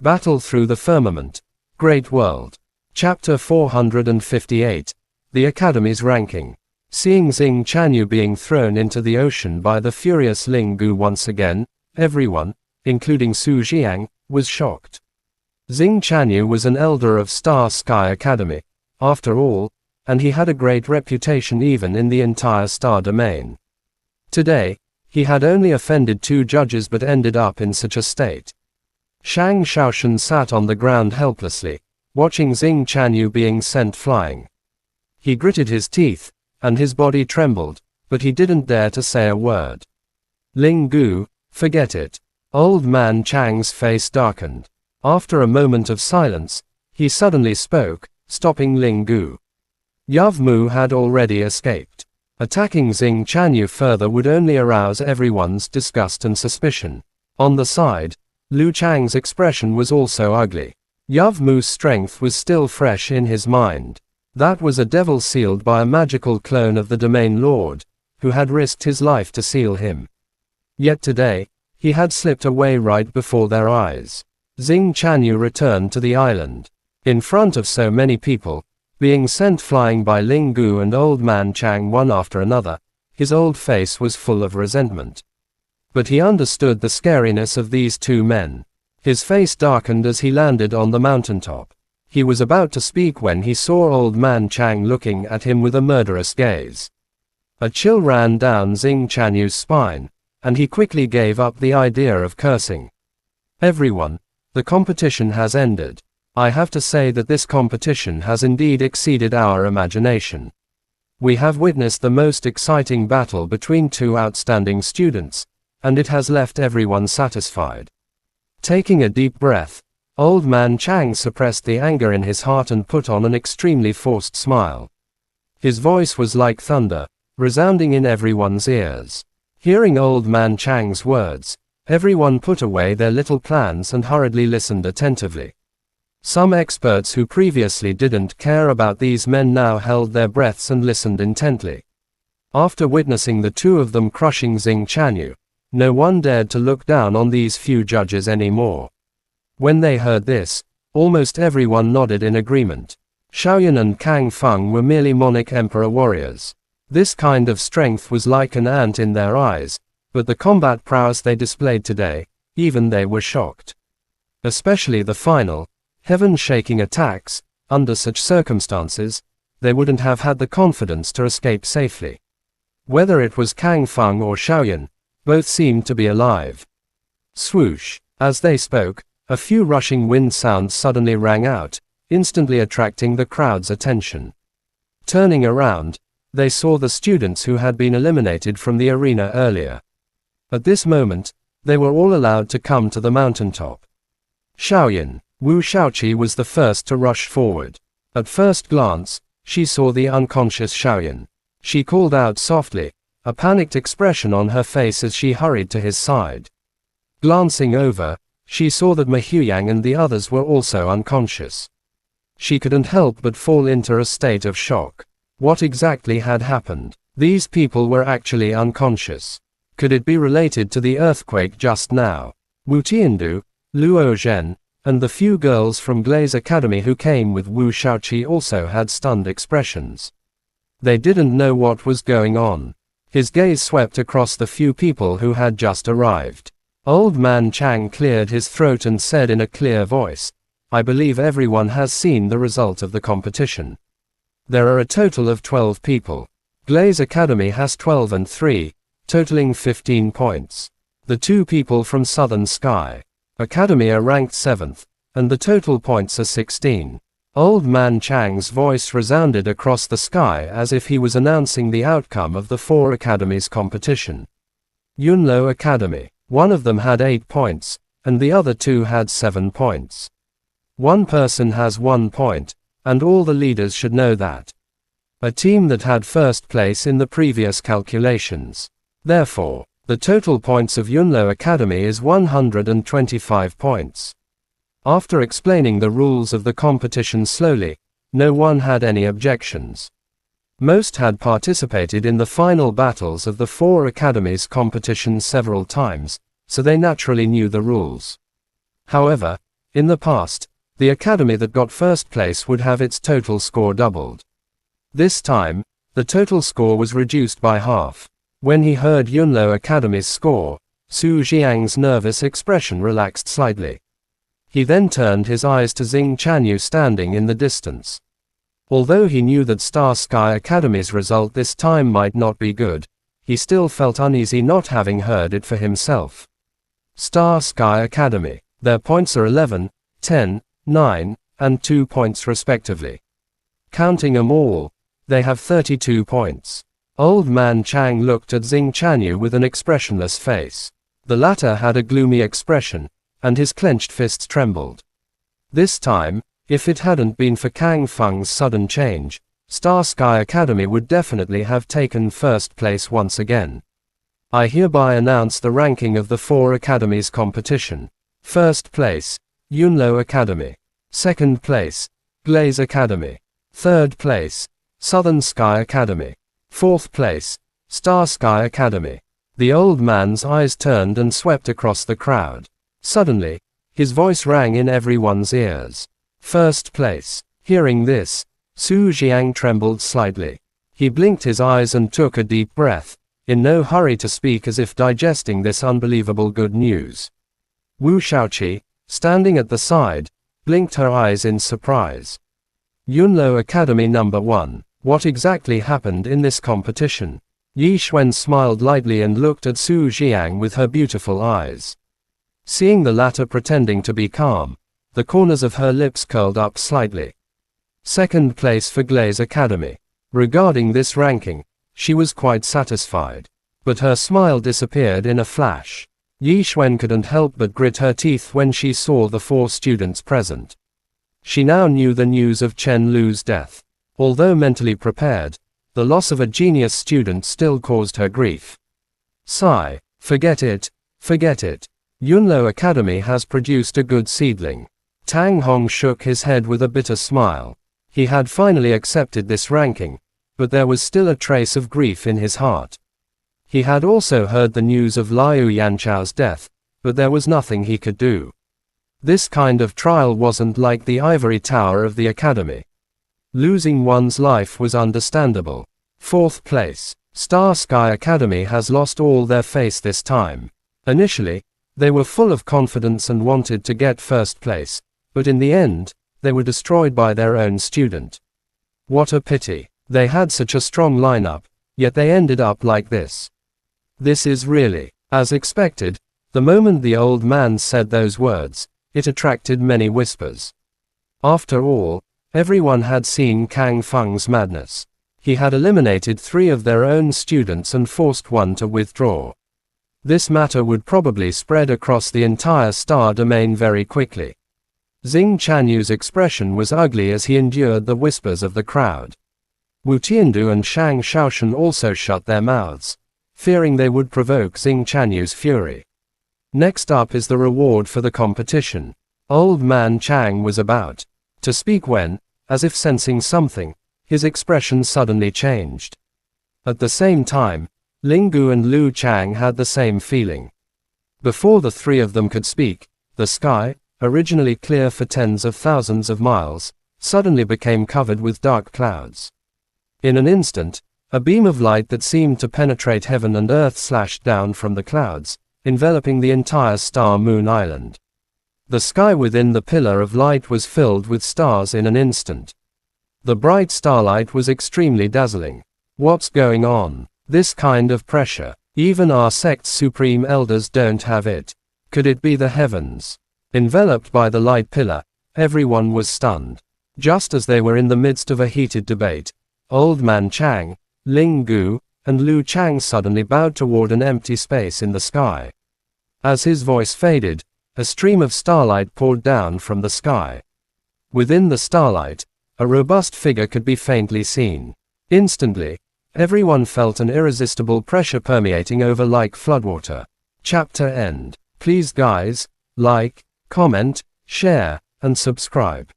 Battle through the firmament. Great world. Chapter 458. The Academy's ranking. Seeing Xing Chanyu being thrown into the ocean by the furious Ling Gu once again, everyone, including Su Jiang, was shocked. Xing Chanyu was an elder of Star Sky Academy, after all, and he had a great reputation even in the entire star domain. Today, he had only offended 2 judges but ended up in such a state. Shang Shaoshan sat on the ground helplessly, watching Xing Chanyu being sent flying. He gritted his teeth, and his body trembled, but he didn't dare to say a word. Ling Gu, forget it. Old man Chang's face darkened. After a moment of silence, he suddenly spoke, stopping Ling Gu. Yav Mu had already escaped. Attacking Xing Chanyu further would only arouse everyone's disgust and suspicion. On the side, Lu Chang's expression was also ugly. Yav Mu's strength was still fresh in his mind. That was a devil sealed by a magical clone of the Domain Lord, who had risked his life to seal him. Yet today, he had slipped away right before their eyes. Xing Chanyu returned to the island. In front of so many people, being sent flying by Ling Gu and Old Man Chang one after another, his old face was full of resentment. But he understood the scariness of these 2 men. His face darkened as he landed on the mountaintop. He was about to speak when he saw Old Man Chang looking at him with a murderous gaze. A chill ran down Xing Chanyu's spine, and he quickly gave up the idea of cursing. Everyone, the competition has ended. I have to say that this competition has indeed exceeded our imagination. We have witnessed the most exciting battle between 2 outstanding students, and it has left everyone satisfied. Taking a deep breath, Old Man Chang suppressed the anger in his heart and put on an extremely forced smile. His voice was like thunder, resounding in everyone's ears. Hearing Old Man Chang's words, everyone put away their little plans and hurriedly listened attentively. Some experts who previously didn't care about these men now held their breaths and listened intently. After witnessing the 2 of them crushing Xing Chanyu, no one dared to look down on these few judges anymore. When they heard this, almost everyone nodded in agreement. Xiaoyan and Kang Feng were merely Monarch Emperor warriors. This kind of strength was like an ant in their eyes, but the combat prowess they displayed today, even they were shocked. Especially the final, heaven-shaking attacks. Under such circumstances, they wouldn't have had the confidence to escape safely. Whether it was Kang Feng or Xiaoyan, both seemed to be alive. Swoosh! As they spoke, a few rushing wind sounds suddenly rang out, instantly attracting the crowd's attention. Turning around, they saw the students who had been eliminated from the arena earlier. At this moment, they were all allowed to come to the mountaintop. Xiaoyan, Wu Shaoqi was the first to rush forward. At first glance, she saw the unconscious Xiaoyan. She called out softly, a panicked expression on her face as she hurried to his side. Glancing over, she saw that Ma Huyang and the others were also unconscious. She couldn't help but fall into a state of shock. What exactly had happened? These people were actually unconscious. Could it be related to the earthquake just now? Wu Tiandu, Luo Zhen, and the few girls from Glaze Academy who came with Wu Shaoqi also had stunned expressions. They didn't know what was going on. His gaze swept across the few people who had just arrived. Old Man Chang cleared his throat and said in a clear voice, I believe everyone has seen the result of the competition. There are a total of 12 people. Glaze Academy has 12 and 3, totaling 15 points. The 2 people from Southern Sky Academy are ranked 7th, and the total points are 16. Old Man Chang's voice resounded across the sky as if he was announcing the outcome of the 4 academies' competition. Yunlo Academy. One of them had 8 points, and the other 2 had 7 points. One person has 1 point, and all the leaders should know that. A team that had first place in the previous calculations. Therefore, the total points of Yunlo Academy is 125 points. After explaining the rules of the competition slowly, no one had any objections. Most had participated in the final battles of the 4 academies' competition several times, so they naturally knew the rules. However, In the past, the academy that got first place would have its total score doubled. This time, the total score was reduced by half. When he heard Yunlo Academy's score, Su Jiang's nervous expression relaxed slightly. He then turned his eyes to Xing Chanyu standing in the distance. Although he knew that Star Sky Academy's result this time might not be good, he still felt uneasy not having heard it for himself. Star Sky Academy. Their points are 11, 10, 9, and 2 points respectively. Counting them all, they have 32 points. Old man Chang looked at Xing Chanyu with an expressionless face. The latter had a gloomy expression, and his clenched fists trembled. This time, if it hadn't been for Kang Feng's sudden change, Star Sky Academy would definitely have taken first place once again. I hereby announce the ranking of the 4 academies competition. First place, Yunlo Academy. Second place, Glaze Academy. Third place, Southern Sky Academy. Fourth place, Star Sky Academy. The old man's eyes turned and swept across the crowd. Suddenly, his voice rang in everyone's ears. First place. Hearing this, Su Jiang trembled slightly. He blinked his eyes and took a deep breath, in no hurry to speak as if digesting this unbelievable good news. Wu Shaoqi, standing at the side, blinked her eyes in surprise. Yunlo Academy number 1. What exactly happened in this competition? Yi Xuan smiled lightly and looked at Su Jiang with her beautiful eyes. Seeing the latter pretending to be calm, the corners of her lips curled up slightly. Second place for Glaze Academy. Regarding this ranking, she was quite satisfied. But her smile disappeared in a flash. Yi Xuan couldn't help but grit her teeth when she saw the 4 students present. She now knew the news of Chen Lu's death. Although mentally prepared, the loss of a genius student still caused her grief. Sigh. Forget it. Forget it. Yunlo Academy has produced a good seedling. Tang Hong shook his head with a bitter smile. He had finally accepted this ranking, but there was still a trace of grief in his heart. He had also heard the news of Liu Yanchao's death, but there was nothing he could do. This kind of trial wasn't like the ivory tower of the academy. Losing one's life was understandable. Fourth place. Star Sky Academy has lost all their face this time. Initially, they were full of confidence and wanted to get first place, but in the end, they were destroyed by their own student. What a pity. They had such a strong lineup, yet they ended up like this. This is really, as expected, the moment the old man said those words, it attracted many whispers. After all, everyone had seen Kang Feng's madness. He had eliminated 3 of their own students and forced one to withdraw. This matter would probably spread across the entire star domain very quickly. Xing Chanyu's expression was ugly as he endured the whispers of the crowd. Wu Tiandu and Shang Shaoshan also shut their mouths, fearing they would provoke Xing Chanyu's fury. Next up is the reward for the competition. Old man Chang was about to speak when, as if sensing something, his expression suddenly changed. At the same time, Ling Gu and Lu Chang had the same feeling. Before the 3 of them could speak, the sky, originally clear for tens of thousands of miles, suddenly became covered with dark clouds. In an instant, a beam of light that seemed to penetrate heaven and earth slashed down from the clouds, enveloping the entire Star Moon Island. The sky within the pillar of light was filled with stars in an instant. The bright starlight was extremely dazzling. What's going on? This kind of pressure. Even our sect's supreme elders don't have it. Could it be the heavens? Enveloped by the light pillar, everyone was stunned. Just as they were in the midst of a heated debate, Old Man Chang, Ling Gu, and Lu Chang suddenly bowed toward an empty space in the sky. As his voice faded, a stream of starlight poured down from the sky. Within the starlight, a robust figure could be faintly seen. Instantly, everyone felt an irresistible pressure permeating over like floodwater. Chapter end. Please guys, like, comment, share, and subscribe.